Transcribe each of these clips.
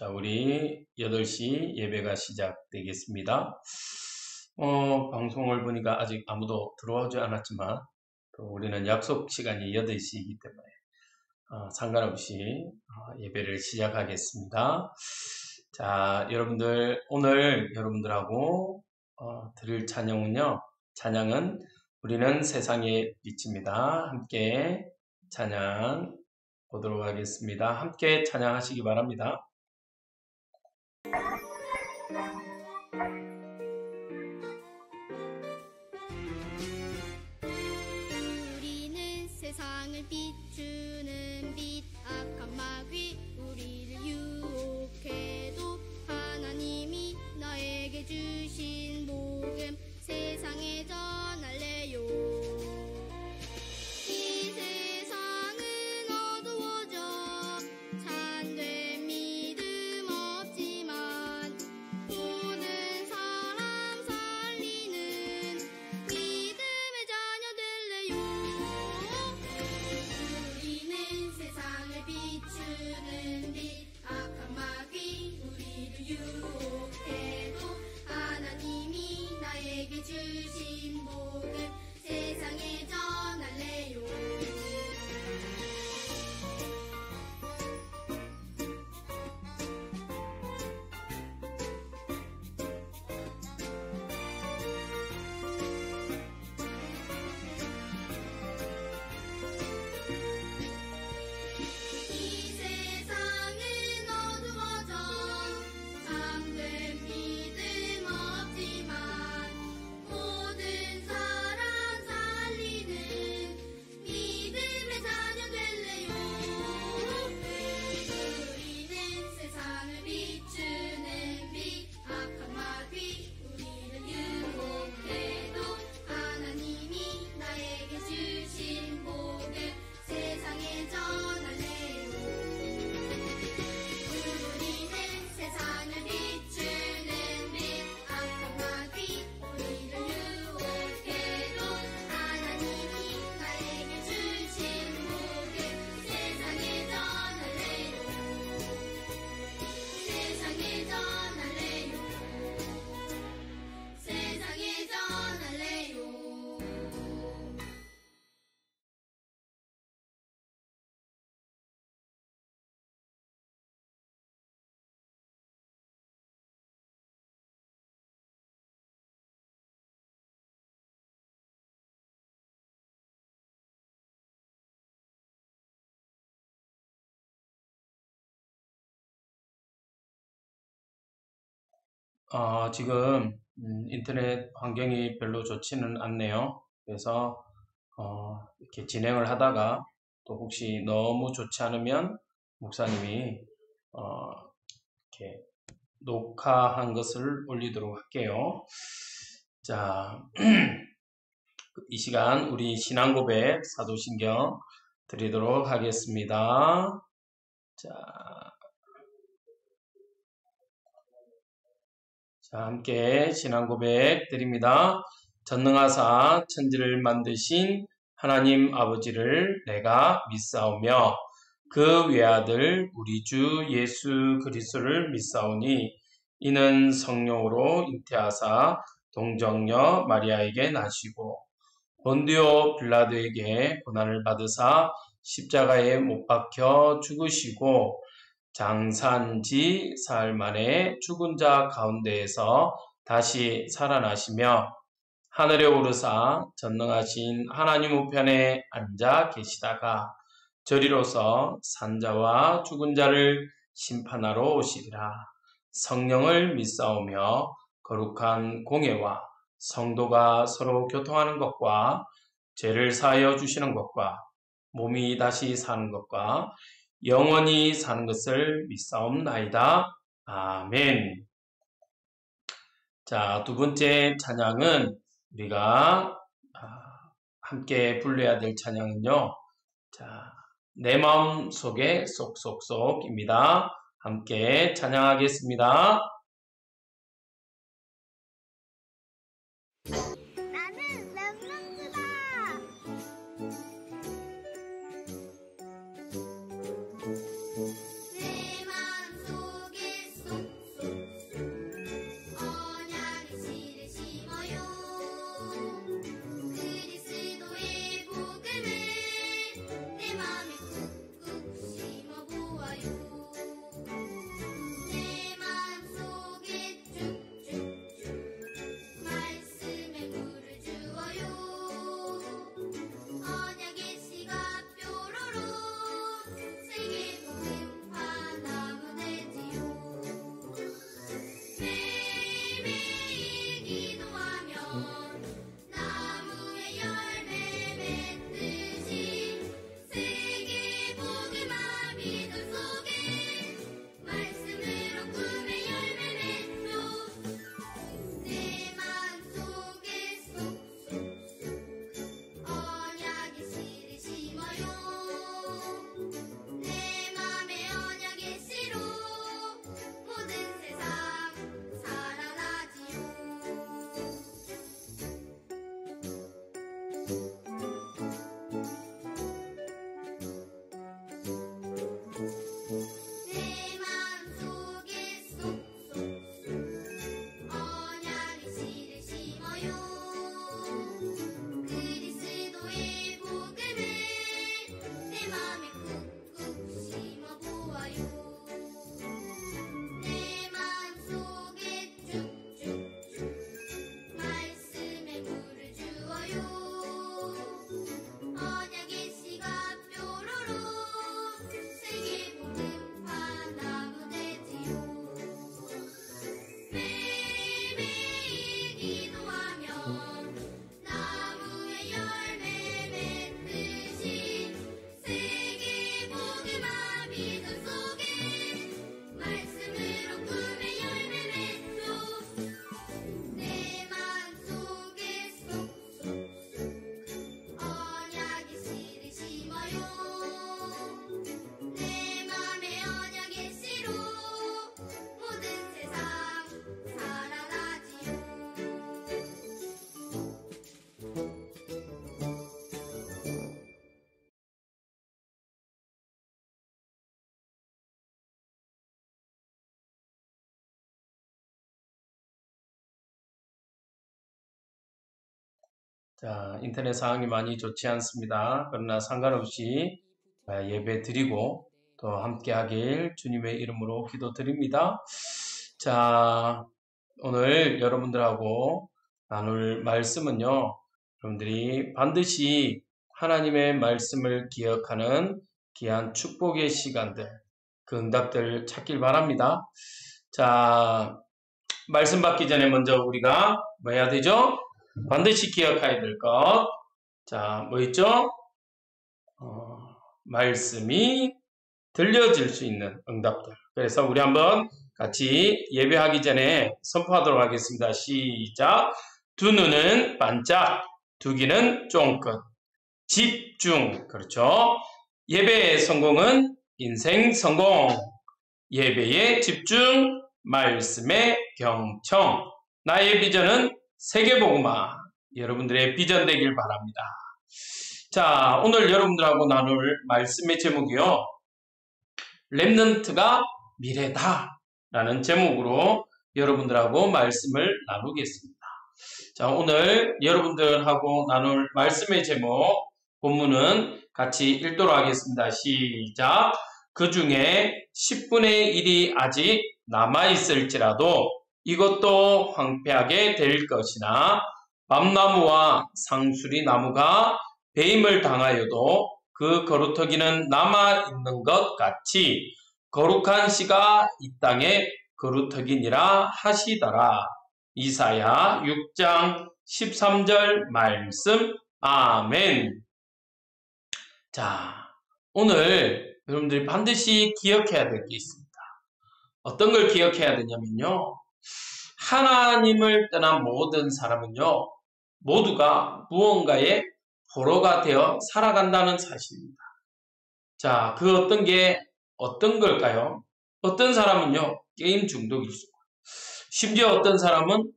자, 우리 8시 예배가 시작되겠습니다. 방송을 보니까 아직 아무도 들어오지 않았지만, 또 우리는 약속 시간이 8시이기 때문에, 상관없이 예배를 시작하겠습니다. 자, 여러분들, 오늘 여러분들하고 드릴 찬양은 우리는 세상의 빛입니다. 함께 찬양 보도록 하겠습니다. 함께 찬양하시기 바랍니다. 우리는 세상을 비추는 빛, 악한 마귀 우리를 유혹해도 하나님이 나에게 주신 복음 세상에 전할래요. 이 세상은 어두워져 참된 믿음 없지만 모든 사람 살리는 믿음의 자녀 될래요. 우리는 세상을 비추는 빛, 악한 마귀 우리를 유혹해도 하나님이 나에게 주신 복음 세상에 전할래요. 이 세상은 어두워져 참된 믿음 없지만 모든 사람 살리는 믿음의 자녀 될래요. 우리는 세상을 비추는 빛, 악한 마귀 우리를 유혹해도 하나님이 나에게 주신 복음 세상에 전할래요. 우리는 세상을 비추는 빛, 악한 마귀 우리를 유혹해도 하나님이 나에게 주신 복음 세상에 전할래요. 세상에 전할래요. 세상에 전할래요. 지금 인터넷 환경이 별로 좋지는 않네요. 그래서 이렇게 진행을 하다가 또 혹시 너무 좋지 않으면 목사님이 이렇게 녹화한 것을 올리도록 할게요. 자, 이 시간 우리 신앙고백 사도신경 드리도록 하겠습니다. 자, 함께 신앙고백 드립니다. 전능하사 천지를 만드신 하나님 아버지를 내가 믿사오며 그 외아들 우리 주 예수 그리스도를 믿사오니 이는 성령으로 잉태하사 동정녀 마리아에게 나시고 본디오 빌라도에게 고난을 받으사 십자가에 못 박혀 죽으시고 장사한지 사흘 만에 죽은 자 가운데에서 다시 살아나시며 하늘에 오르사 전능하신 하나님 우편에 앉아 계시다가 저리로서 산자와 죽은 자를 심판하러 오시리라. 성령을 믿사오며 거룩한 공예와 성도가 서로 교통하는 것과 죄를 사하여 주시는 것과 몸이 다시 사는 것과 영원히 사는 것을 믿사옵나이다. 아멘. 자, 두 번째 찬양은 우리가 함께 불러야 될 찬양은요. 자, 내 마음 속에 쏙쏙쏙입니다. 함께 찬양하겠습니다. 나는 랩런스다. 내 맘속에 자, 인터넷 상황이 많이 좋지 않습니다. 그러나 상관없이 예배 드리고 또 함께 하길 주님의 이름으로 기도드립니다. 자, 오늘 여러분들하고 나눌 말씀은요, 여러분들이 반드시 하나님의 말씀을 기억하는 귀한 축복의 시간들, 그 응답들 찾길 바랍니다. 자, 말씀 받기 전에 먼저 우리가 뭐 해야 되죠? 반드시 기억해야 될 것. 자, 뭐 있죠? 말씀이 들려질 수 있는 응답들. 그래서 우리 한번 같이 예배하기 전에 선포하도록 하겠습니다. 시작. 두 눈은 반짝, 두 귀는 쫑긋. 집중. 그렇죠? 예배의 성공은 인생 성공. 예배의 집중, 말씀의 경청. 나의 비전은 세계복음화. 여러분들의 비전 되길 바랍니다. 자, 오늘 여러분들하고 나눌 말씀의 제목이요. 렘넌트가 미래다 라는 제목으로 여러분들하고 말씀을 나누겠습니다. 자, 오늘 여러분들하고 나눌 말씀의 제목, 본문은 같이 읽도록 하겠습니다. 시작. 그 중에 10분의 1이 아직 남아있을지라도 이것도 황폐하게 될 것이나 밤나무와 상수리 나무가 배임을 당하여도 그 거루터기는 남아있는 것 같이 거룩한 씨가 이 땅에 거루터기니라 하시더라. 이사야 6장 13절 말씀. 아멘. 자, 오늘 여러분들이 반드시 기억해야 될 게 있습니다. 어떤 걸 기억해야 되냐면요. 하나님을 떠난 모든 사람은요, 모두가 무언가의 포로가 되어 살아간다는 사실입니다. 자, 그 어떤 걸까요? 어떤 사람은요, 게임 중독일 수 있고, 심지어 어떤 사람은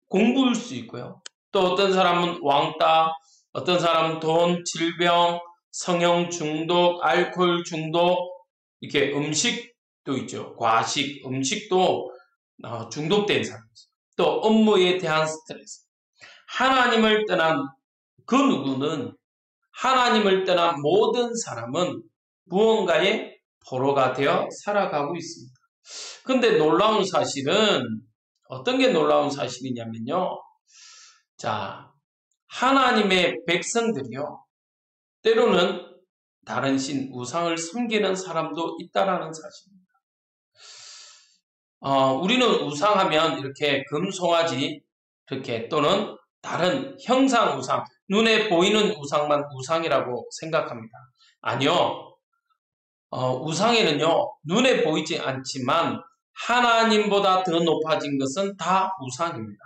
공부일 수 있고요. 또 어떤 사람은 왕따, 어떤 사람은 돈, 질병, 성형 중독, 알코올 중독, 이렇게 음식도 있죠. 과식, 음식도 중독된 사람, 또 업무에 대한 스트레스. 하나님을 떠난 그 누구는, 하나님을 떠난 모든 사람은 무언가의 포로가 되어 살아가고 있습니다. 근데 놀라운 사실은 어떤 게 놀라운 사실이냐면요. 자, 하나님의 백성들이요. 때로는 다른 신, 우상을 섬기는 사람도 있다라는 사실입니다. 우리는 우상하면 이렇게 금송아지, 이렇게 또는 다른 형상 우상, 눈에 보이는 우상만 우상이라고 생각합니다. 아니요. 우상에는요, 눈에 보이지 않지만 하나님보다 더 높아진 것은 다 우상입니다.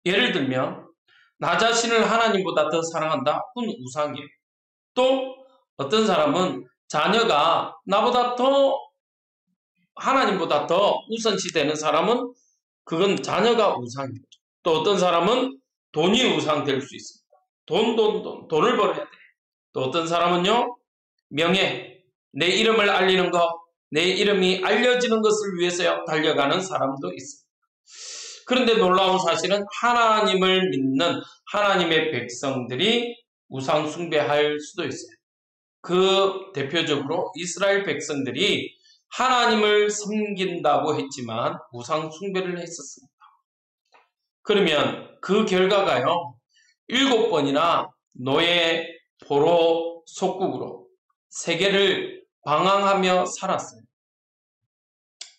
예를 들면, 나 자신을 하나님보다 더 사랑한다? 그건 우상이에요. 또 어떤 사람은 자녀가 나보다 더, 하나님보다 더 우선시되는 사람은 그건 자녀가 우상입니다. 또 어떤 사람은 돈이 우상될 수 있습니다. 돈을 벌어야 돼. 또 어떤 사람은요, 명예, 내 이름을 알리는 것, 내 이름이 알려지는 것을 위해서 달려가는 사람도 있습니다. 그런데 놀라운 사실은 하나님을 믿는 하나님의 백성들이 우상 숭배할 수도 있어요. 그 대표적으로 이스라엘 백성들이 하나님을 섬긴다고 했지만 우상 숭배를 했었습니다. 그러면 그 결과가요, 7번이나 노예 포로 속국으로 세계를 방황하며 살았어요.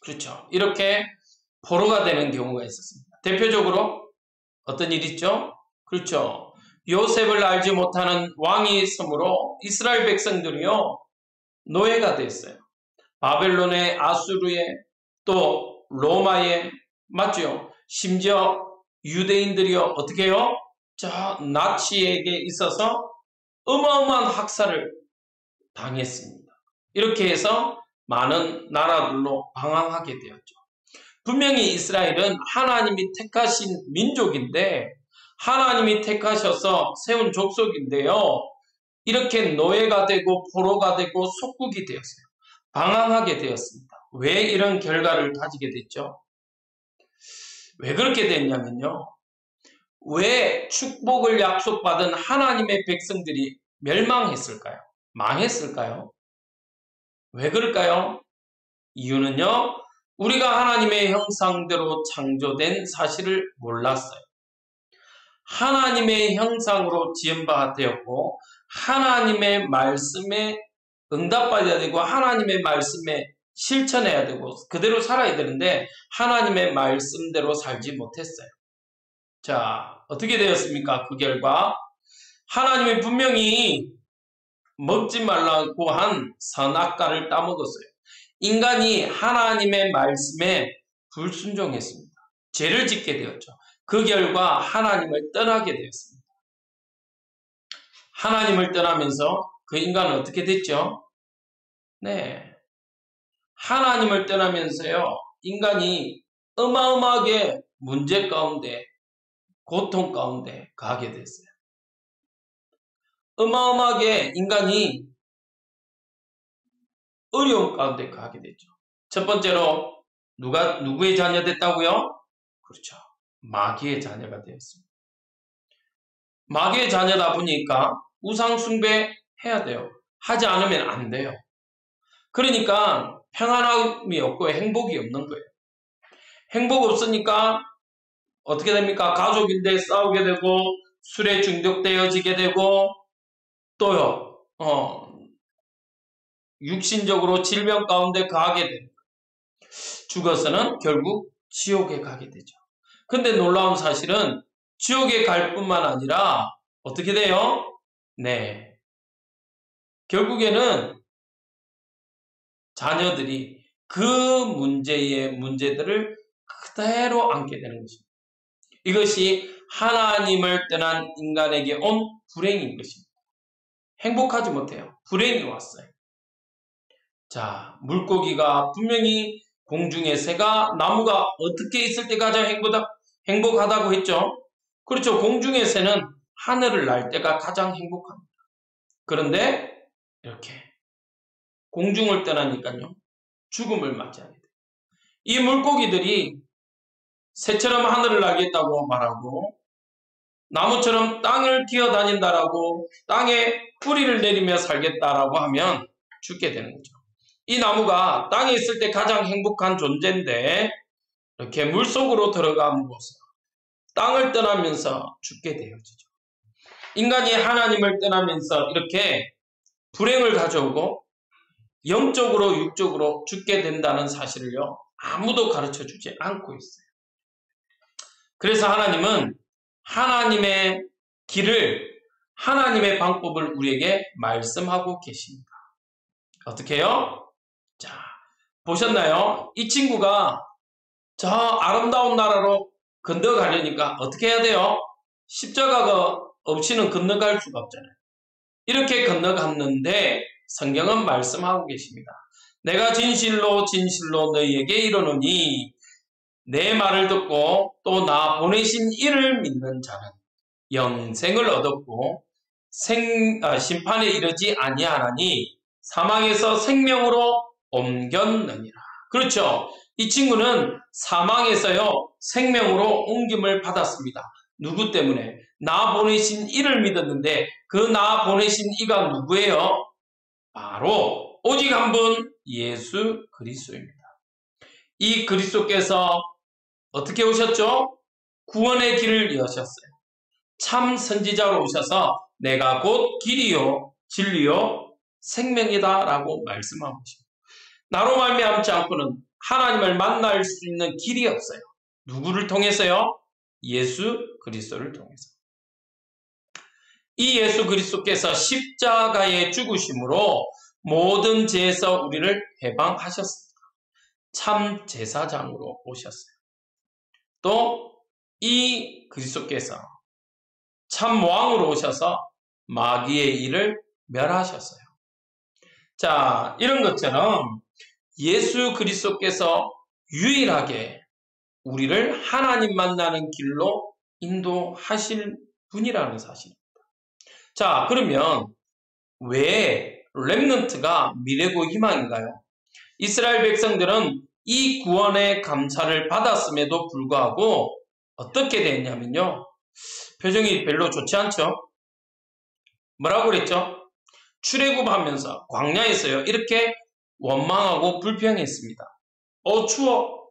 그렇죠. 이렇게 포로가 되는 경우가 있었습니다. 대표적으로 어떤 일 있죠? 그렇죠. 요셉을 알지 못하는 왕이 있으므로 이스라엘 백성들이요, 노예가 됐어요. 바벨론의, 아수르의, 또 로마의, 맞죠? 심지어 유대인들이요, 어떻게 해요? 저 나치에게 있어서 어마어마한 학살을 당했습니다. 이렇게 해서 많은 나라들로 방황하게 되었죠. 분명히 이스라엘은 하나님이 택하신 민족인데, 하나님이 택하셔서 세운 족속인데요, 이렇게 노예가 되고 포로가 되고 속국이 되었어요. 방황하게 되었습니다. 왜 이런 결과를 가지게 됐죠? 왜 그렇게 됐냐면요, 왜 축복을 약속받은 하나님의 백성들이 멸망했을까요? 망했을까요? 왜 그럴까요? 이유는요, 우리가 하나님의 형상대로 창조된 사실을 몰랐어요. 하나님의 형상으로 지은 바 되었고, 하나님의 말씀에 응답받아야 되고, 하나님의 말씀에 실천해야 되고, 그대로 살아야 되는데, 하나님의 말씀대로 살지 못했어요. 자, 어떻게 되었습니까? 그 결과, 하나님이 분명히 먹지 말라고 한 선악과를 따먹었어요. 인간이 하나님의 말씀에 불순종했습니다. 죄를 짓게 되었죠. 그 결과 하나님을 떠나게 되었습니다. 하나님을 떠나면서 그 인간은 어떻게 됐죠? 네. 하나님을 떠나면서요, 인간이 어마어마하게 문제 가운데, 고통 가운데 가게 됐어요. 어마어마하게 인간이 어려움 가운데 가게 됐죠. 첫 번째로 누구의 자녀 됐다고요? 그렇죠. 마귀의 자녀가 되었습니다. 마귀의 자녀다 보니까 우상 숭배해야 돼요. 하지 않으면 안 돼요. 그러니까 평안함이 없고 행복이 없는 거예요. 행복 없으니까 어떻게 됩니까? 가족인데 싸우게 되고, 술에 중독되어지게 되고, 또요, 육신적으로 질병 가운데 가게 됩니다. 죽어서는 결국 지옥에 가게 되죠. 근데 놀라운 사실은 지옥에 갈 뿐만 아니라 어떻게 돼요? 네. 결국에는 자녀들이 그 문제들을 그대로 안게 되는 것입니다. 이것이 하나님을 떠난 인간에게 온 불행인 것입니다. 행복하지 못해요. 불행이 왔어요. 자, 물고기가 분명히 공중의 새가 나무가 어떻게 있을 때 가장 행복하다고 했죠? 그렇죠. 공중의 새는 하늘을 날 때가 가장 행복합니다. 그런데 이렇게 공중을 떠나니까요, 죽음을 맞이하게 돼요. 이 물고기들이 새처럼 하늘을 날겠다고 말하고, 나무처럼 땅을 기어다닌다라고, 땅에 뿌리를 내리며 살겠다라고 하면 죽게 되는 거죠. 이 나무가 땅에 있을 때 가장 행복한 존재인데, 이렇게 물속으로 들어감으로써 땅을 떠나면서 죽게 되어지죠. 인간이 하나님을 떠나면서 이렇게 불행을 가져오고 영적으로 육적으로 죽게 된다는 사실을요, 아무도 가르쳐 주지 않고 있어요. 그래서 하나님은 하나님의 길을, 하나님의 방법을 우리에게 말씀하고 계십니다. 어떻게 해요? 자, 보셨나요? 이 친구가 저 아름다운 나라로 건너가려니까 어떻게 해야 돼요? 십자가가 없이는 건너갈 수가 없잖아요. 이렇게 건너갔는데 성경은 말씀하고 계십니다. 내가 진실로 진실로 너희에게 이르노니 내 말을 듣고 또 나 보내신 이를 믿는 자는 영생을 얻었고 심판에 이르지 아니하나니 사망에서 생명으로 옮겼느니라. 그렇죠. 이 친구는 사망에서요, 생명으로 옮김을 받았습니다. 누구 때문에? 나 보내신 이를 믿었는데 그 나 보내신 이가 누구예요? 바로 오직 한 분 예수 그리스도입니다. 이 그리스도께서 어떻게 오셨죠? 구원의 길을 여셨어요. 참 선지자로 오셔서 내가 곧 길이요 진리요 생명이다 라고 말씀하고 있습니다. 나로 말미암지 않고는 하나님을 만날 수 있는 길이 없어요. 누구를 통해서요? 예수 그리스도를 통해서. 이 예수 그리스도께서 십자가의 죽으심으로 모든 죄에서 우리를 해방하셨습니다. 참 제사장으로 오셨어요. 또 이 그리스도께서 참 왕으로 오셔서 마귀의 일을 멸하셨어요. 자, 이런 것처럼 예수 그리스도께서 유일하게 우리를 하나님 만나는 길로 인도하실 분이라는 사실입니다. 자, 그러면 왜 렘넌트가 미래고 희망인가요? 이스라엘 백성들은 이 구원의 감사를 받았음에도 불구하고 어떻게 됐냐면요, 표정이 별로 좋지 않죠? 뭐라고 그랬죠? 출애굽하면서 광야에서요. 이렇게 원망하고 불평했습니다. 추워.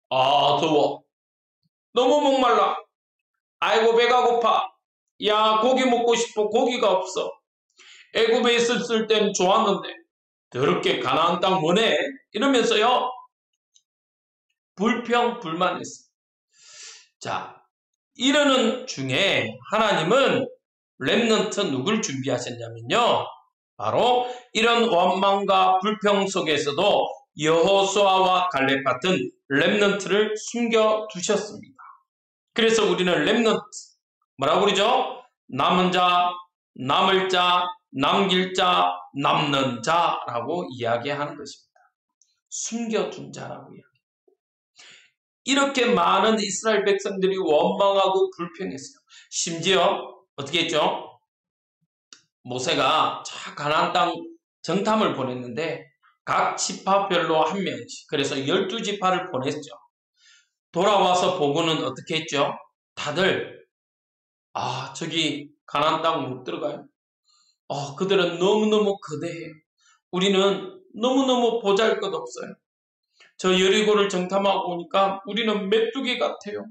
더워. 너무 목말라. 아이고 배가 고파. 야 고기 먹고 싶어. 고기가 없어. 애굽에 있었을 땐 좋았는데 더럽게 가나안 땅 뭐네? 이러면서요. 불평불만했어요. 자, 이러는 중에 하나님은 렘넌트 누굴 준비하셨냐면요. 바로 이런 원망과 불평 속에서도 여호수아와 갈렙 같은 렘넌트를 숨겨두셨습니다. 그래서 우리는 렘넌트, 뭐라고 그러죠? 남은 자, 남을 자, 남길 자, 남는 자라고 이야기하는 것입니다. 숨겨둔 자라고 이야기합니다. 이렇게 많은 이스라엘 백성들이 원망하고 불평했어요. 심지어 어떻게 했죠? 모세가 가나안 땅 정탐을 보냈는데 각 지파별로 한 명씩, 그래서 12지파를 보냈죠. 돌아와서 보고는 어떻게 했죠? 다들 저기 가나안 땅 못 들어가요. 그들은 너무너무 거대해요. 우리는 너무너무 보잘것없어요. 저 여리고를 정탐하고 오니까 우리는 메뚜기 같아요.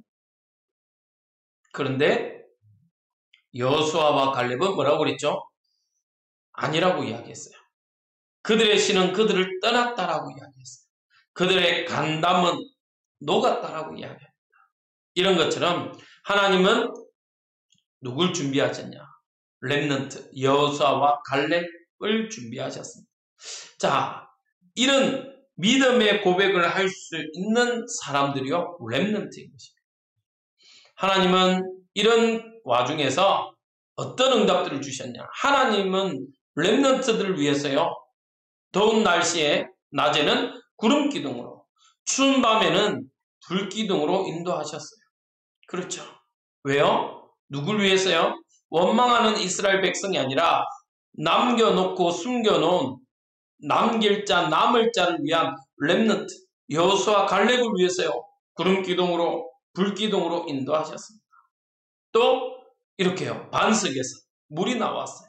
그런데 여호수아와 갈렙은 뭐라고 그랬죠? 아니라고 이야기했어요. 그들의 신은 그들을 떠났다라고 이야기했어요. 그들의 간담은 녹았다라고 이야기합니다. 이런 것처럼 하나님은 누굴 준비하셨냐? 렘넌트, 여호수아와 갈렙을 준비하셨습니다. 자, 이런 믿음의 고백을 할 수 있는 사람들이요, 렘넌트인 것입니다. 하나님은 이런 와중에서 어떤 응답들을 주셨냐? 하나님은 렘넌트들을 위해서요, 더운 날씨에 낮에는 구름 기둥으로, 추운 밤에는 불 기둥으로 인도하셨어요. 그렇죠? 왜요? 누굴 위해서요? 원망하는 이스라엘 백성이 아니라 남겨놓고 숨겨놓은 남길 자, 남을 자를 위한 렘넌트, 여호수아 갈렙을 위해서요, 구름 기둥으로, 불 기둥으로 인도하셨습니다. 또 이렇게요, 반석에서 물이 나왔어요.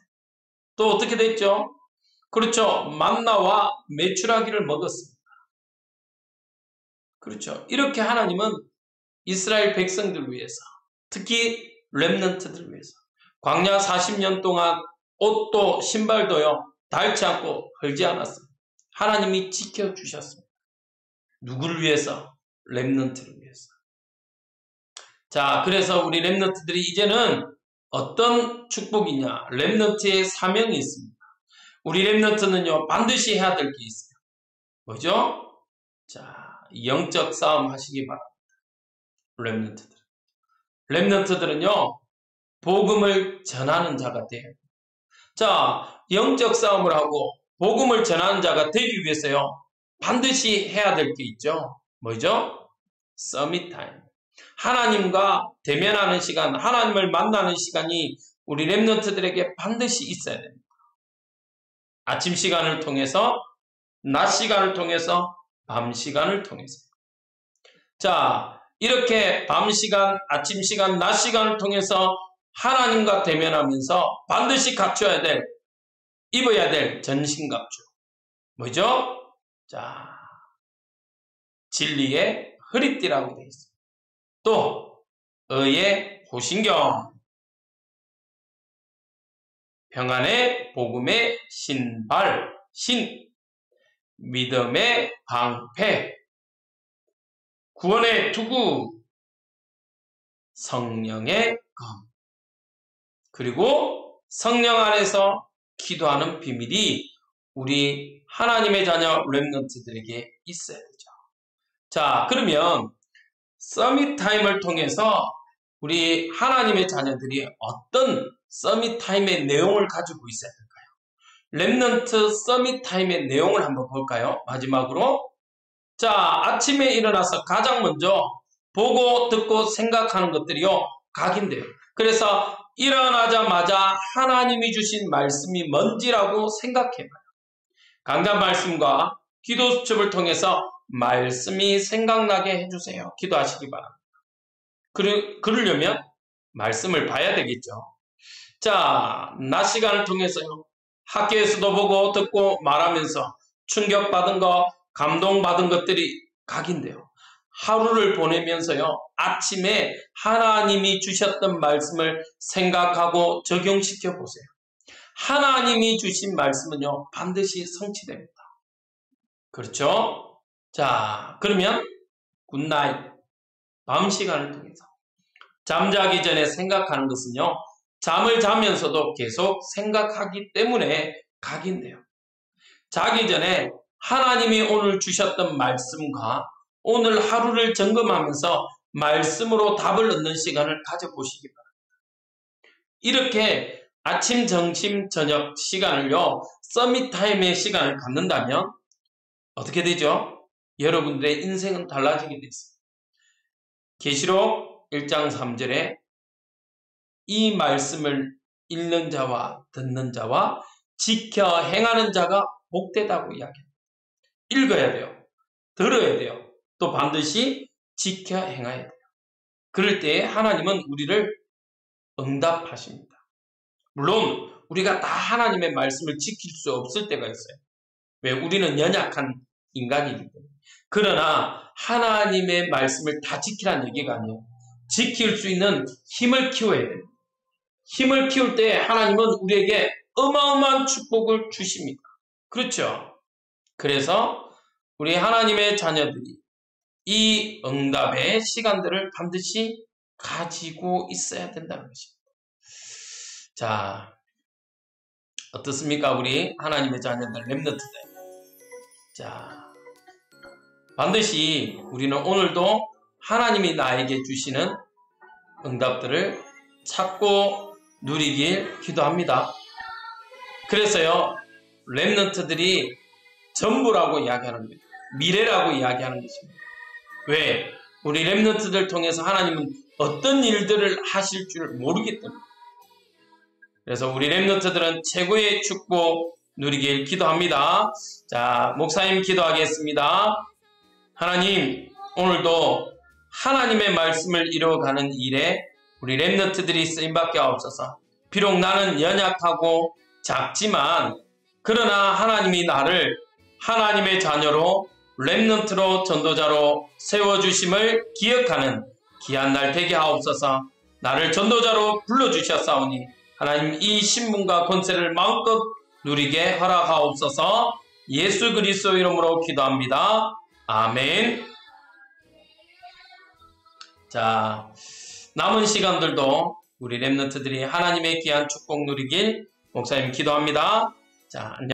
또 어떻게 됐죠? 그렇죠, 만나와 메추라기를 먹었습니다. 그렇죠, 이렇게 하나님은 이스라엘 백성들을 위해서, 특히 렘넌트들을 위해서 광야 40년 동안 옷도 신발도요 닳지 않고 헐지 않았습니다. 하나님이 지켜주셨습니다. 누구를 위해서? 렘넌트를 위해서. 자, 그래서 우리 렘넌트들이 이제는 어떤 축복이냐? 렘넌트의 사명이 있습니다. 우리 렘넌트는요 반드시 해야 될 게 있어요. 뭐죠? 자, 영적 싸움 하시기 바랍니다. 렘넌트들은요 복음을 전하는 자가 돼요. 자, 영적 싸움을 하고 복음을 전하는 자가 되기 위해서요 반드시 해야 될 게 있죠. 뭐죠? 서밋 타임. 하나님과 대면하는 시간, 하나님을 만나는 시간이 우리 렘넌트들에게 반드시 있어야 됩니다. 아침 시간을 통해서, 낮 시간을 통해서, 밤 시간을 통해서. 자, 이렇게 밤 시간, 아침 시간, 낮 시간을 통해서 하나님과 대면하면서 반드시 갖춰야 될, 입어야 될 전신갑주. 뭐죠? 자, 진리의 허리띠라고 되어 있습니다. 또 의의 호신경, 평안의 복음의 신발, 믿음의 방패, 구원의 투구, 성령의 검, 그리고 성령 안에서 기도하는 비밀이 우리 하나님의 자녀 렘넌트들에게 있어야 되죠. 자, 그러면 서밋 타임을 통해서 우리 하나님의 자녀들이 어떤 서밋 타임의 내용을 가지고 있어야 될까요? 렘넌트 서밋 타임의 내용을 한번 볼까요? 마지막으로, 자, 아침에 일어나서 가장 먼저 보고 듣고 생각하는 것들이요 각인돼요. 그래서 일어나자마자 하나님이 주신 말씀이 뭔지라고 생각해봐요. 강단 말씀과 기도 수첩을 통해서 말씀이 생각나게 해주세요. 기도하시기 바랍니다. 그러려면 말씀을 봐야 되겠죠. 자, 낮 시간을 통해서요. 학교에서도 보고 듣고 말하면서 충격받은 거, 감동받은 것들이 각인데요. 하루를 보내면서요. 아침에 하나님이 주셨던 말씀을 생각하고 적용시켜 보세요. 하나님이 주신 말씀은요. 반드시 성취됩니다. 그렇죠? 자, 그러면 굿나잇. 밤 시간을 통해서 잠자기 전에 생각하는 것은요. 잠을 자면서도 계속 생각하기 때문에 각인돼요. 자기 전에 하나님이 오늘 주셨던 말씀과 오늘 하루를 점검하면서 말씀으로 답을 얻는 시간을 가져보시기 바랍니다. 이렇게 아침, 점심, 저녁 시간을요. 서밋타임의 시간을 갖는다면 어떻게 되죠? 여러분들의 인생은 달라지게 됐습니다. 계시록 1장 3절에 이 말씀을 읽는 자와 듣는 자와 지켜 행하는 자가 복되다고 이야기합니다. 읽어야 돼요. 들어야 돼요. 또 반드시 지켜 행해야 돼요. 그럴 때 하나님은 우리를 응답하십니다. 물론 우리가 다 하나님의 말씀을 지킬 수 없을 때가 있어요. 왜? 우리는 연약한 인간이기 때문에. 그러나 하나님의 말씀을 다 지키라는 얘기가 아니에요. 지킬 수 있는 힘을 키워야 됩니다. 힘을 키울 때 하나님은 우리에게 어마어마한 축복을 주십니다. 그렇죠? 그래서 우리 하나님의 자녀들이 이 응답의 시간들을 반드시 가지고 있어야 된다는 것입니다. 자, 어떻습니까? 우리 하나님의 자녀들, 렘넌트들. 자, 반드시 우리는 오늘도 하나님이 나에게 주시는 응답들을 찾고 누리길 기도합니다. 그래서요, 렘넌트들이 전부라고 이야기하는 거예요. 미래라고 이야기하는 것입니다. 왜? 우리 렘넌트들 통해서 하나님은 어떤 일들을 하실 줄 모르기 때문에. 그래서 우리 렘넌트들은 최고의 축복 누리길 기도합니다. 자, 목사님 기도하겠습니다. 하나님, 오늘도 하나님의 말씀을 이루어가는 일에 우리 렘넌트들이 쓰임받게 하옵소서. 비록 나는 연약하고 작지만 그러나 하나님이 나를 하나님의 자녀로 렘넌트로 전도자로 세워주심을 기억하는 귀한 날 되게 하옵소서. 나를 전도자로 불러주셨사오니 하나님 이 신분과 권세를 마음껏 누리게 허락하옵소서. 예수 그리스도 이름으로 기도합니다. 아멘. 자, 남은 시간들도 우리 렘넌트들이 하나님의 귀한 축복 누리길 목사님 기도합니다. 자, 안녕.